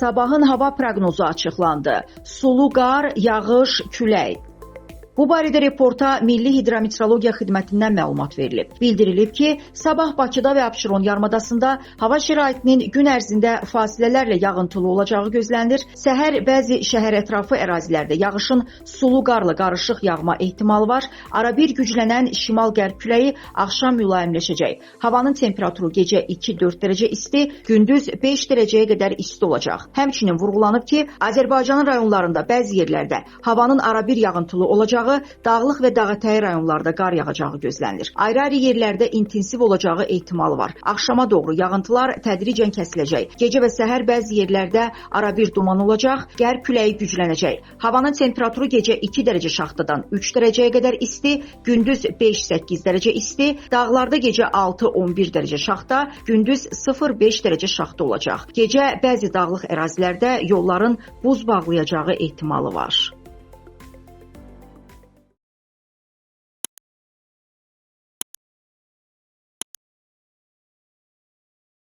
Sabahın hava proqnozu açıqlandı. Sulu qar, yağış, külək. Bu barədə reporta Milli Hidrometeorologiya Xidmətindən məlumat verilib. Bildirilib ki, sabah Bakıda və Abşeron yarımadasında hava şəraitinin gün ərzində fasilələrlə yağıntılı olacağı gözlənilir. Səhər bəzi şəhər ətrafı ərazilərdə yağışın sulu qarla qarışıq yağma ehtimalı var. Arabir güclənən şimal-qərb küləyi axşam mülayimləşəcək. Havanın temperaturu gecə 2-4 dərəcə isti, gündüz 5 dərəcəyə qədər isti olacaq. Həmçinin vurğulanıb ki, Azərbaycanın rayonlarında bəzi yerlərdə havanın arabir yağıntılı olacağı, dağlıq və dağətəyi rayonlarda qar yağacağı gözlənilir. Ayrı-ayrı yerlərdə intensiv olacağı ehtimalı var. Axşama doğru yağıntılar tədricən kəsiləcək. Gecə və səhər bəzi yerlərdə arabir duman olacaq, qərb küləyi güclənəcək. Havanın temperaturu gecə 2 dərəcə şaxtadan 3 dərəcəyə qədər isti, gündüz 5-8 dərəcə isti, dağlarda gecə 6-11 dərəcə şaxta, gündüz 0-5 dərəcə şaxta olacaq. Gecə bəzi dağlıq ərazilərdə yolların buz bağlayacağı ehtimalı var.